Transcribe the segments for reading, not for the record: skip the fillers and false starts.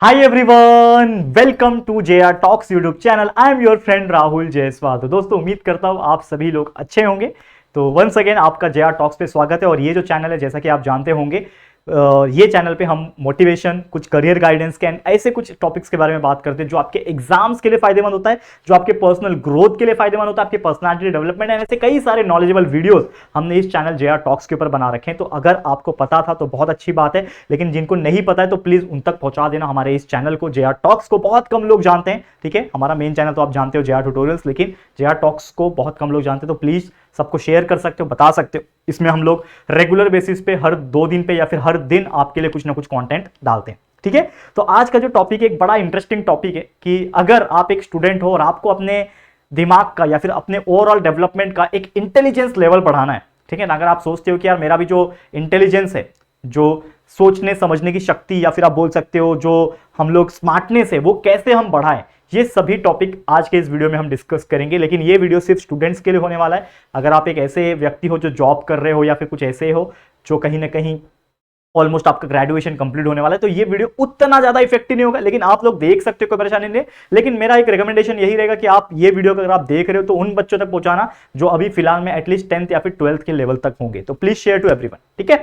Hi everyone, welcome to JR talks YouTube channel. I am your friend Rahul Jaiswal. तो दोस्तों, उम्मीद करता हूँ आप सभी लोग अच्छे होंगे। तो वंस अगेन आपका जेआर टॉक्स पे स्वागत है। और ये जो चैनल है, जैसा कि आप जानते होंगे, ये चैनल पे हम मोटिवेशन, कुछ करियर गाइडेंस के एंड ऐसे कुछ टॉपिक्स के बारे में बात करते हैं जो आपके एग्जाम्स के लिए फायदेमंद होता है, जो आपके पर्सनल ग्रोथ के लिए फायदेमंद होता है, आपके पर्सनालिटी डेवलपमेंट एंड ऐसे कई सारे नॉलेजेबल वीडियोस हमने इस चैनल जेआर टॉक्स के ऊपर बना रखे हैं। तो अगर आपको पता था तो बहुत अच्छी बात है, लेकिन जिनको नहीं पता है तो प्लीज उन तक पहुंचा देना हमारे इस चैनल को। जेआर टॉक्स को बहुत कम लोग जानते हैं, ठीक है। हमारा मेन चैनल तो आप जानते हो जेआर ट्यूटोरियल्स, लेकिन जेआर टॉक्स को बहुत कम लोग जानते हैं। तो प्लीज सबको शेयर कर सकते हो, बता सकते हो। इसमें हम लोग रेगुलर बेसिस पे हर 2 दिन पे या फिर हर दिन आपके लिए कुछ ना कुछ कंटेंट डालते हैं, ठीक है। तो आज का जो टॉपिक है एक बड़ा इंटरेस्टिंग टॉपिक है कि अगर आप एक स्टूडेंट हो और आपको अपने दिमाग का या फिर अपने ओवरऑल डेवलपमेंट का एक इंटेलिजेंस लेवल बढ़ाना है, ठीक है ना। अगर आप सोचते हो कि यार मेरा भी जो इंटेलिजेंस है, जो सोचने समझने की शक्ति, या फिर आप बोल सकते हो जो हम लोग स्मार्टनेस है, वो कैसे हम बढ़ाएं, ये सभी टॉपिक आज के इस वीडियो में हम डिस्कस करेंगे। लेकिन ये वीडियो सिर्फ स्टूडेंट्स के लिए होने वाला है। अगर आप एक ऐसे व्यक्ति हो जो जॉब कर रहे हो या फिर कुछ ऐसे हो जो कहीं ना कहीं ऑलमोस्ट आपका ग्रेजुएशन कंप्लीट होने वाला है, तो ये वीडियो उतना ज्यादा इफेक्टिव नहीं होगा, लेकिन आप लोग देख सकते हो, कोई परेशानी नहीं है। लेकिन मेरा एक रिकमेंडेशन यही रहेगा कि आप ये वीडियो अगर आप देख रहे हो तो उन बच्चों तक पहुंचाना जो अभी फिलहाल में एटलीस्ट 10th या फिर 12th के लेवल तक होंगे। तो प्लीज शेयर टू एवरीवन, ठीक है।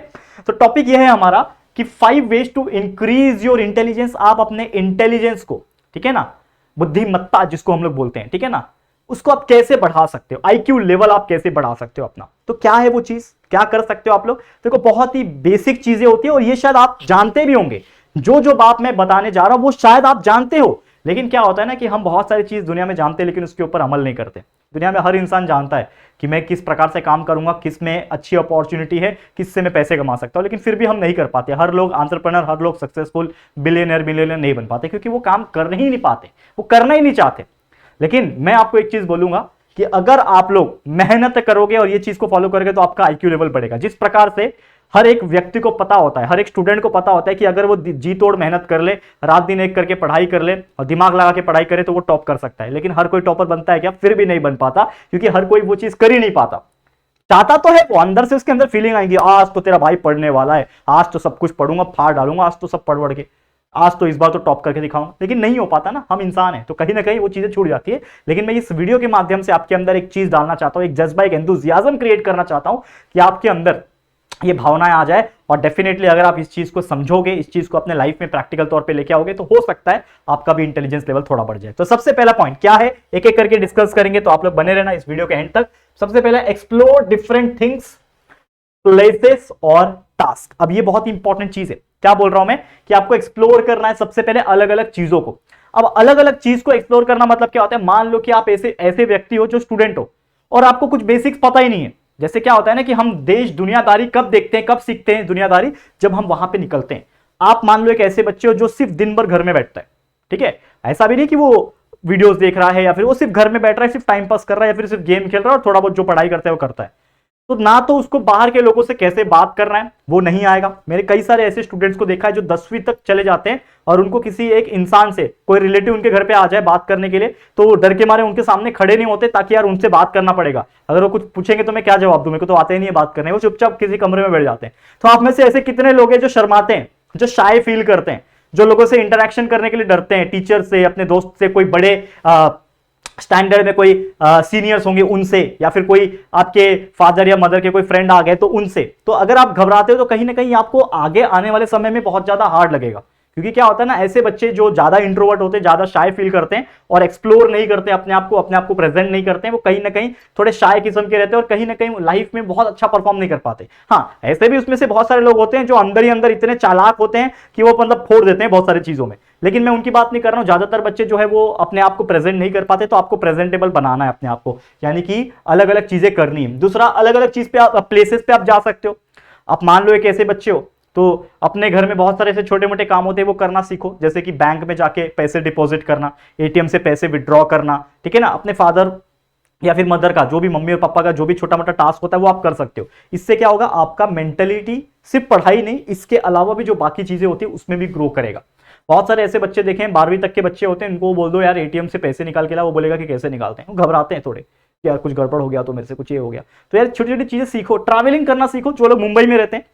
तो टॉपिक यह है हमारा कि 5 ways to increase your intelligence. आप अपने इंटेलिजेंस को, ठीक है ना, बुद्धिमत्ता जिसको हम लोग बोलते हैं, ठीक है ना, उसको आप कैसे बढ़ा सकते हो, आईक्यू लेवल आप कैसे बढ़ा सकते हो अपना। तो क्या है वो चीज, क्या कर सकते हो आप लोग। देखो, बहुत ही बेसिक चीजें होती है और ये शायद आप जानते भी होंगे। जो जो बात मैं बताने जा रहा हूं वो शायद आप जानते हो, लेकिन क्या होता है ना कि हम बहुत सारी चीज दुनिया में जानते हैं लेकिन उसके ऊपर अमल नहीं करते। दुनिया में हर इंसान जानता है कि मैं किस प्रकार से काम करूंगा, किस में अच्छी अपॉर्चुनिटी है, किससे मैं पैसे कमा सकता हूं, लेकिन फिर भी हम नहीं कर पाते। हर लोग एंटरप्रेन्योर, हर लोग सक्सेसफुल बिलियनर मिलियनर नहीं बन पाते, क्योंकि वो काम कर ही नहीं पाते, वो करना ही नहीं चाहते। लेकिन मैं आपको एक चीज बोलूंगा कि अगर आप लोग मेहनत करोगे और ये चीज को फॉलो करोगे तो आपका आईक्यू लेवल बढ़ेगा। जिस प्रकार से हर एक व्यक्ति को पता होता है, हर एक स्टूडेंट को पता होता है कि अगर वो जी तोड़ मेहनत कर ले, रात दिन एक करके पढ़ाई कर ले और दिमाग लगा के पढ़ाई करे तो वो टॉप कर सकता है। लेकिन हर कोई टॉपर बनता है क्या? फिर भी नहीं बन पाता, क्योंकि हर कोई वो चीज कर ही नहीं पाता। चाहता तो है वो, अंदर से उसके अंदर फीलिंग आएगी, आज तो तेरा भाई पढ़ने वाला है, आज तो सब कुछ पढ़ूंगा, फाड़ डालूंगा, आज तो सब पढ़ के, आज तो इस बार तो टॉप करके दिखाऊंगा। लेकिन नहीं हो पाता ना, हम इंसान हैं, तो कहीं ना कहीं वो चीजें छूट जाती है। लेकिन मैं इस वीडियो के माध्यम से आपके अंदर एक चीज डालना चाहता हूं, एक जज्बा, एक एंथुसियाज्म क्रिएट करना चाहता हूं कि आपके अंदर ये भावनाएं आ जाए। और डेफिनेटली अगर आप इस चीज को समझोगे, इस चीज को अपने लाइफ में प्रैक्टिकल तौर पे लेके आओगे, तो हो सकता है आपका भी इंटेलिजेंस लेवल थोड़ा बढ़ जाए। तो सबसे पहला पॉइंट क्या है, एक एक करके डिस्कस करेंगे, तो आप लोग बने रहना इस वीडियो के एंड तक। सबसे पहला, एक्सप्लोर डिफरेंट थिंग्स, प्लेसेस और टास्क। अब ये बहुत इंपॉर्टेंट चीज है। क्या बोल रहा हूं मैं कि आपको एक्सप्लोर करना है सबसे पहले अलग अलग चीजों को। अब अलग अलग चीज को एक्सप्लोर करना मतलब क्या होता है? मान लो कि आप ऐसे ऐसे व्यक्ति हो जो स्टूडेंट हो और आपको कुछ बेसिक्स पता ही नहीं है। जैसे क्या होता है ना कि हम देश दुनियादारी कब देखते हैं, कब सीखते हैं दुनियादारी? जब हम वहां पे निकलते हैं। आप मान लो एक ऐसे बच्चे हो जो सिर्फ दिन भर घर में बैठता है, ठीक है। ऐसा भी नहीं कि वो वीडियोस देख रहा है या फिर वो सिर्फ घर में बैठ रहा है, सिर्फ टाइम पास कर रहा है, या फिर सिर्फ गेम खेल रहा है और थोड़ा बहुत जो पढ़ाई करता है वो करता है। तो ना तो उसको बाहर के लोगों से कैसे बात करना है वो नहीं आएगा। मेरे कई सारे ऐसे स्टूडेंट्स को देखा है जो 10वीं तक चले जाते हैं और उनको किसी एक इंसान से, कोई रिलेटिव उनके घर पे आ जाए बात करने के लिए, तो वो डर के मारे उनके सामने खड़े नहीं होते, ताकि यार उनसे बात करना पड़ेगा। अगर वो कुछ पूछेंगे तो मैं क्या जवाब दूं, मेरे को तो आते ही नहीं है बात करने। वो चुपचाप किसी कमरे में बैठ जाते हैं। तो आप में से ऐसे कितने लोग हैं जो शर्माते हैं, जो शाय फील करते हैं, जो लोगों से इंटरेक्शन करने के लिए डरते हैं, टीचर से, अपने दोस्त से, कोई बड़े स्टैंडर्ड में कोई सीनियर्स होंगे उनसे, या फिर कोई आपके फादर या मदर के कोई फ्रेंड आ गए तो उनसे। तो अगर आप घबराते हो तो कहीं ना कहीं आपको आगे आने वाले समय में बहुत ज्यादा हार्ड लगेगा। क्योंकि क्या होता है ना, ऐसे बच्चे जो ज्यादा इंट्रोवर्ट होते हैं, ज्यादा शाय फील करते हैं और एक्सप्लोर नहीं करते अपने आप को प्रेजेंट नहीं करते हैं, वो कहीं ना कहीं थोड़े शाय किस्म के रहते हैं और कहीं ना कहीं लाइफ में बहुत अच्छा परफॉर्म नहीं कर पाते। हाँ, ऐसे भी उसमें से बहुत सारे लोग होते हैं जो अंदर ही अंदर इतने चालाक होते हैं कि वो मतलब फोड़ देते हैं बहुत सारी चीजों में। लेकिन मैं उनकी बात नहीं कर रहा हूं। ज्यादातर बच्चे जो है वो अपने आप को प्रेजेंट नहीं कर पाते। तो आपको प्रेजेंटेबल बनाना है अपने आप को, यानी कि अलग अलग चीजें करनी है। दूसरा, अलग अलग चीज पे आप, प्लेसेस पे आप जा सकते हो। आप मान लो एक ऐसे बच्चे हो तो अपने घर में बहुत सारे ऐसे छोटे मोटे काम होते हैं, वो करना सीखो। जैसे कि बैंक में जाके पैसे डिपॉजिट करना, एटीएम से पैसे विड्रॉ करना, ठीक है ना। अपने फादर या फिर मदर का, जो भी मम्मी और पापा का जो भी छोटा मोटा टास्क होता है वो आप कर सकते हो। इससे क्या होगा, आपका मेंटेलिटी सिर्फ पढ़ाई नहीं, इसके अलावा भी जो बाकी चीजें होती है उसमें भी ग्रो करेगा। बहुत सारे ऐसे बच्चे देखे हैं, 12वीं तक के बच्चे होते हैं, उनको बोल दो यार एटीएम से पैसे निकाल के ला, वो बोलेगा कि कैसे निकालते हैं। वो घबराते हैं थोड़े कि यार कुछ गड़बड़ हो गया तो मेरे से कुछ ये हो गया। तो यार छोटी छोटी चीजें सीखो। ट्रैवलिंग करना सीखो। जो लोग मुंबई में रहते हैं,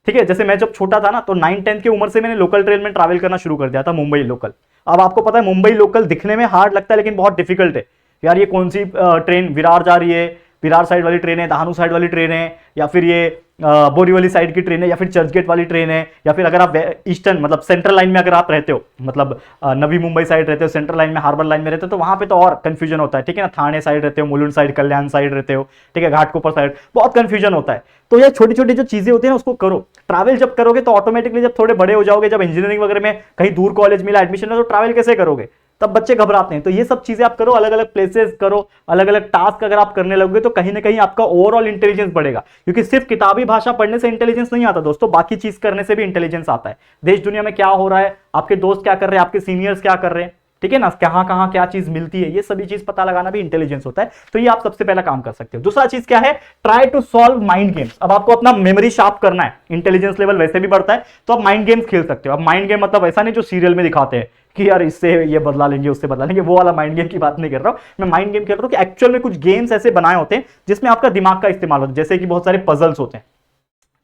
ठीक है, जैसे मैं जब छोटा था ना तो 9-10 की उम्र से मैंने लोकल ट्रेन में ट्रैवल करना शुरू कर दिया था, मुंबई लोकल। अब आपको पता है मुंबई लोकल दिखने में हार्ड लगता है लेकिन बहुत डिफिकल्ट है। यार ये कौन सी ट्रेन, विरार जा रही है, विरार साइड वाली ट्रेन है, दहानू साइड वाली ट्रेन है, या फिर ये बोरीवली साइड की ट्रेन है, या फिर चर्चगेट वाली ट्रेन है, या फिर अगर आप ईस्टर्न मतलब सेंट्रल लाइन में अगर आप रहते हो, मतलब नवी मुंबई साइड रहते हो, सेंट्रल लाइन में, हार्बर लाइन में रहते हो, तो वहां पे तो और कंफ्यूजन होता है। ठीक है ना, थाने साइड रहते हो, मुलुंड साइड, कल्याण साइड रहते हो, ठीक है, घाटकोपर साइड, बहुत कंफ्यूजन होता है। तो ये छोटी छोटी जो चीजें होती है ना उसको करो। ट्रैवल जब करोगे तो ऑटोमेटिकली जब थोड़े बड़े हो जाओगे, जब इंजीनियरिंग वगैरह में कहीं दूर कॉलेज मिला एडमिशन है, तो ट्रैवल कैसे करोगे, तब बच्चे घबराते हैं। तो ये सब चीजें आप करो, अलग अलग प्लेसेस करो, अलग अलग टास्क अगर आप करने लगोगे तो कहीं ना कहीं आपका ओवरऑल इंटेलिजेंस बढ़ेगा। क्योंकि सिर्फ किताबी भाषा पढ़ने से इंटेलिजेंस नहीं आता दोस्तों, बाकी चीज करने से भी इंटेलिजेंस आता है। देश दुनिया में क्या हो रहा है, आपके दोस्त क्या कर रहे हैं, आपके सीनियर्स क्या कर रहे हैं, ठीक है ना, कहां कहां क्या चीज मिलती है, ये सभी चीज पता लगाना भी इंटेलिजेंस होता है। तो ये आप सबसे पहला काम कर सकते हो। दूसरा चीज क्या है, try to solve mind games. अब आपको अपना मेमोरी शार्प करना है, इंटेलिजेंस लेवल वैसे भी बढ़ता है, तो आप माइंड गेम्स खेल सकते हो। अब माइंड गेम मतलब ऐसा नहीं जो सीरियल में दिखाते हैं कि यार इससे ये बदला लेंगे, उससे बदला लेंगे, वो वाला माइंड गेम की बात नहीं कर रहा हूं मैं। माइंड गेम खेल रहा हूं कि एक्चुअल में कुछ गेम्स ऐसे बनाए होते हैं जिसमें आपका दिमाग का इस्तेमाल होता है। जैसे कि बहुत सारे पजल्स होते हैं,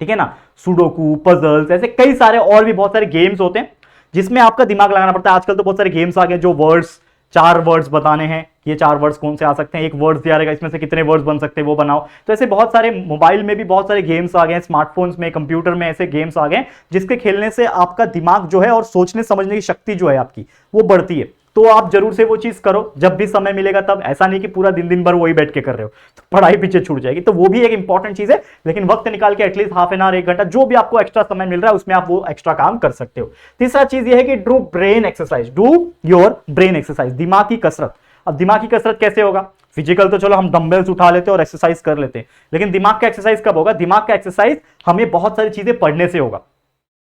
ठीक है ना, सुडोकू, पजल्स, ऐसे कई सारे और भी बहुत सारे गेम्स होते हैं जिसमें आपका दिमाग लगाना पड़ता है। आजकल तो बहुत सारे गेम्स आ गए जो वर्ड्स, 4 वर्ड्स बताने हैं, ये 4 वर्ड्स कौन से आ सकते हैं, एक वर्ड्स दिया रहेगा, इसमें से कितने वर्ड्स बन सकते हैं वो बनाओ। तो ऐसे बहुत सारे मोबाइल में भी बहुत सारे गेम्स आ गए, स्मार्टफोन्स में, कंप्यूटर में ऐसे गेम्स आ गए जिसके खेलने से आपका दिमाग जो है और सोचने समझने की शक्ति जो है आपकी वो बढ़ती है। तो आप जरूर से वो चीज करो जब भी समय मिलेगा तब। ऐसा नहीं कि पूरा दिन दिन भर वही बैठ के कर रहे हो तो पढ़ाई पीछे छूट जाएगी। तो वो भी एक इंपॉर्टेंट चीज है, लेकिन वक्त निकाल के एटलीस्ट हाफ एन आवर, 1 घंटा, जो भी आपको एक्स्ट्रा समय मिल रहा है उसमें आप वो एक्स्ट्रा काम कर सकते हो। तीसरा चीज ये है कि do brain exercise, do your brain exercise, दिमाग की कसरत। अब दिमाग की कसरत कैसे होगा, फिजिकल तो चलो हम डंबल्स उठा लेते हैं और एक्सरसाइज कर लेते हैं, लेकिन दिमाग का एक्सरसाइज कब होगा, दिमाग का एक्सरसाइज हमें बहुत सारी चीजें पढ़ने से होगा।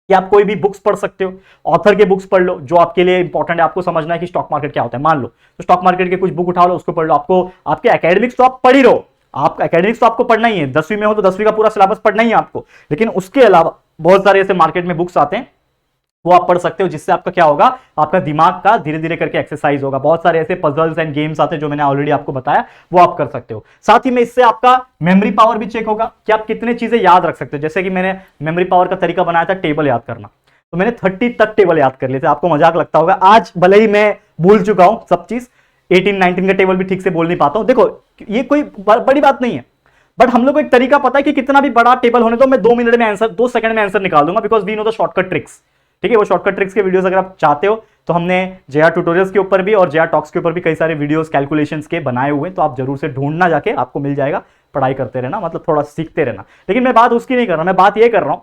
कि आप कोई भी बुक्स पढ़ सकते हो, ऑथर के बुक्स पढ़ लो जो आपके लिए इंपॉर्टेंट है, आपको समझना है कि स्टॉक मार्केट क्या होता है, मान लो तो स्टॉक मार्केट के कुछ बुक उठा लो, उसको पढ़ लो। आपको आपके एकेडमिक्स तो आप पढ़ ही रहो, आप एकेडमिक्स तो आपको पढ़ना ही है, 10वीं में हो तो 10वीं का पूरा सिलेबस पढ़ना ही है आपको, लेकिन उसके अलावा बहुत सारे ऐसे मार्केट में बुक्स आते हैं वो आप पढ़ सकते हो, जिससे आपका क्या होगा, आपका दिमाग का धीरे धीरे करके एक्सरसाइज होगा। बहुत सारे ऐसे पजल्स एंड गेम्स आते हैं जो मैंने ऑलरेडी आपको बताया, वो आप कर सकते हो। साथ ही में इससे आपका मेमोरी पावर भी चेक होगा कि आप कितने चीजें याद रख सकते हो। जैसे कि मैंने मेमोरी पावर का तरीका बनाया था टेबल याद करना, तो मैंने 30 तक टेबल याद कर लिए थे। आपको मजाक लगता होगा, आज भले ही मैं भूल चुका हूं सब चीज, 18-19 का टेबल भी ठीक से बोल नहीं पाता हूं। देखो ये कोई बड़ी बात नहीं है, बट हम लोग को एक तरीका पता है कि कितना भी बड़ा टेबल होने दो, मैं 2 मिनट में आंसर, 2 सेकंड में आंसर निकाल दूंगा, because we know the shortcut tricks. ठीक है, वो शॉर्टकट ट्रिक्स के वीडियोस अगर आप चाहते हो तो हमने जेआर ट्यूटोरियल्स के ऊपर भी और जेआर टॉक्स के ऊपर भी कई सारे वीडियोस कैलकुलेशंस के बनाए हुए हैं, तो आप जरूर से ढूंढना, जाके आपको मिल जाएगा। पढ़ाई करते रहना, मतलब थोड़ा सीखते रहना। लेकिन मैं बात उसकी नहीं कर रहा, मैं बात ये कर रहा हूं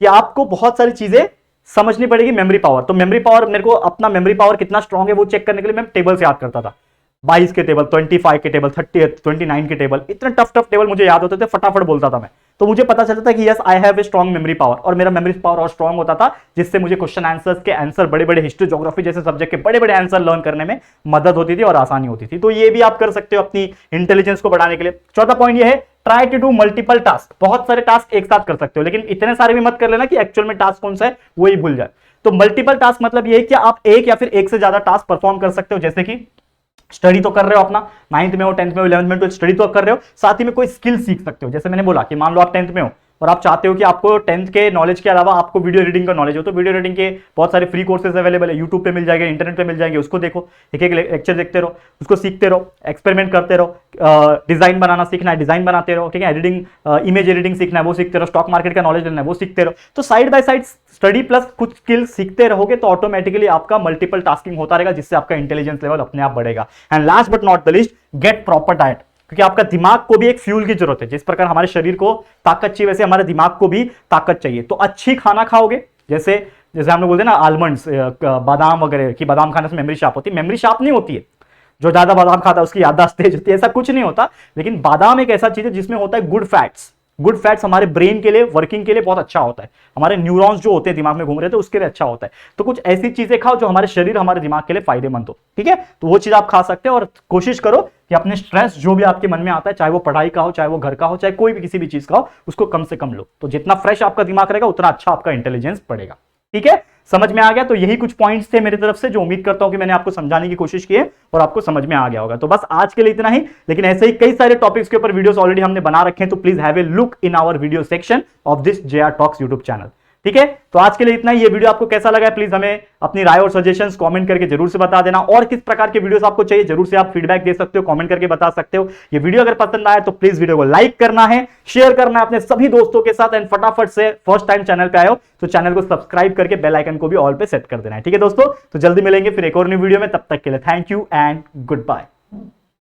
कि आपको बहुत सारी चीजें समझनी पड़ेगी। मेमोरी पावर, तो मेमोरी पावर, मेरे को अपना मेमोरी पावर कितना स्ट्रांग है वो चेक करने के लिए मैं टेबल से याद करता था। 22 के टेबल, 25 के टेबल, 29 के टेबल, इतने टफ टफ टेबल मुझे याद होते थे, फटाफट बोलता था मैं। तो मुझे पता चलता था कि yes I have a strong memory power, और मेरा मेमोरी पावर और स्ट्रांग होता था, जिससे मुझे क्वेश्चन आंसर्स के आंसर, बड़े बड़े हिस्ट्री, ज्योग्राफी जैसे सब्जेक्ट के बड़े बड़े आंसर लर्न करने में मदद होती थी और आसानी होती थी। तो ये भी आप कर सकते हो अपनी इंटेलिजेंस को बढ़ाने के लिए। चौथा पॉइंट ये है, try to do multiple task. बहुत सारे टास्क एक साथ कर सकते हो, लेकिन इतने सारे भी मत कर लेना कि एक्चुअल में टास्क कौन सा है वही भूल जाए। तो मल्टीपल टास्क मतलब ये है कि आप एक या फिर एक से ज्यादा टास्क परफॉर्म कर सकते हो। जैसे कि स्टडी तो कर रहे हो अपना, 9th में हो, 10th में हो, 11th में हो, स्टडी तो कर रहे हो, साथ ही में कोई स्किल सीख सकते हो। जैसे मैंने बोला कि मान लो आप 10th में हो और आप चाहते हो कि आपको 10th के नॉलेज के अलावा आपको वीडियो रीडिंग का नॉलेज हो, तो वीडियो रीडिंग के बहुत सारे फ्री कोर्सेज अवेलेबल है, यूट्यूब पे मिल जाएंगे, इंटरनेट पे मिल जाएंगे, उसको देखो, एक एक लेक्चर देखते रहो, उसको सीखते रहो, एक्सपेरिमेंट करते रहो। डिजाइन बनाना सीखना है, डिजाइन बनाते रहो, ठीक है, एडिटिंग, इमेज एडिटिंग सीखना है, वो सीखते रहो, स्टॉक मार्केट का नॉलेज लेना है, वो सीखते रहो। तो side by side study plus कुछ स्किल सीखते रहोगे तो ऑटोमेटिकली आपका मल्टीपल टास्किंग होता रहेगा, जिससे आपका इंटेलिजेंस लेवल अपने आप बढ़ेगा। And last but not the list, get proper diet, क्योंकि आपका दिमाग को भी एक फ्यूल की जरूरत है। जिस प्रकार हमारे शरीर को ताकत चाहिए, वैसे हमारे दिमाग को भी ताकत चाहिए। तो अच्छी खाना खाओगे, जैसे जैसे हम लोग बोलते हैं ना आलमंड्स, बादाम वगैरह, की बादाम खाने से मेमोरी शार्प होती है। मेमोरी शार्प नहीं होती है, जो ज्यादा बादाम खाता है उसकी याददाश्त तेज होती है, ऐसा कुछ नहीं होता। लेकिन बादाम एक ऐसा चीज है जिसमें होता है गुड फैट्स। गुड फैट्स हमारे ब्रेन के लिए, वर्किंग के लिए बहुत अच्छा होता है। हमारे न्यूरॉन्स जो होते हैं दिमाग में घूम रहे थे उसके लिए अच्छा होता है। तो कुछ ऐसी चीजें खाओ जो हमारे शरीर, हमारे दिमाग के लिए फायदेमंद हो, ठीक है। तो वो चीज आप खा सकते हो, और कोशिश करो कि अपने स्ट्रेस जो भी आपके मन में आता है, चाहे वो पढ़ाई का हो, चाहे वो घर का हो, चाहे कोई भी किसी भी चीज का हो, उसको कम से कम लो। तो जितना फ्रेश आपका दिमाग रहेगा उतना अच्छा आपका इंटेलिजेंस बढ़ेगा। ठीक है, समझ में आ गया? तो यही कुछ पॉइंट्स थे मेरी तरफ से जो उम्मीद करता हूं कि मैंने आपको समझाने की कोशिश की है और आपको समझ में आ गया होगा। तो बस आज के लिए इतना ही, लेकिन ऐसे ही कई सारे टॉपिक्स के ऊपर वीडियोस ऑलरेडी हमने बना रखे हैं, तो please have a look in our video section of this JR Talks YouTube channel. ठीक है, तो आज के लिए इतना ही। ये वीडियो आपको कैसा लगा है प्लीज हमें अपनी राय और सजेशंस कमेंट करके जरूर से बता देना, और किस प्रकार के वीडियोस आपको चाहिए जरूर से आप फीडबैक दे सकते हो, कमेंट करके बता सकते हो। ये वीडियो अगर पसंद आए तो प्लीज वीडियो को लाइक करना है, शेयर करना है अपने सभी दोस्तों के साथ, एंड फटाफट से फर्स्ट टाइम चैनल पे आए हो तो चैनल को सब्सक्राइब करके बेल आइकन को भी ऑल पे सेट कर देना है। ठीक है दोस्तों, तो जल्दी मिलेंगे फिर एक और न्यू वीडियो में, तब तक के लिए thank you and good bye.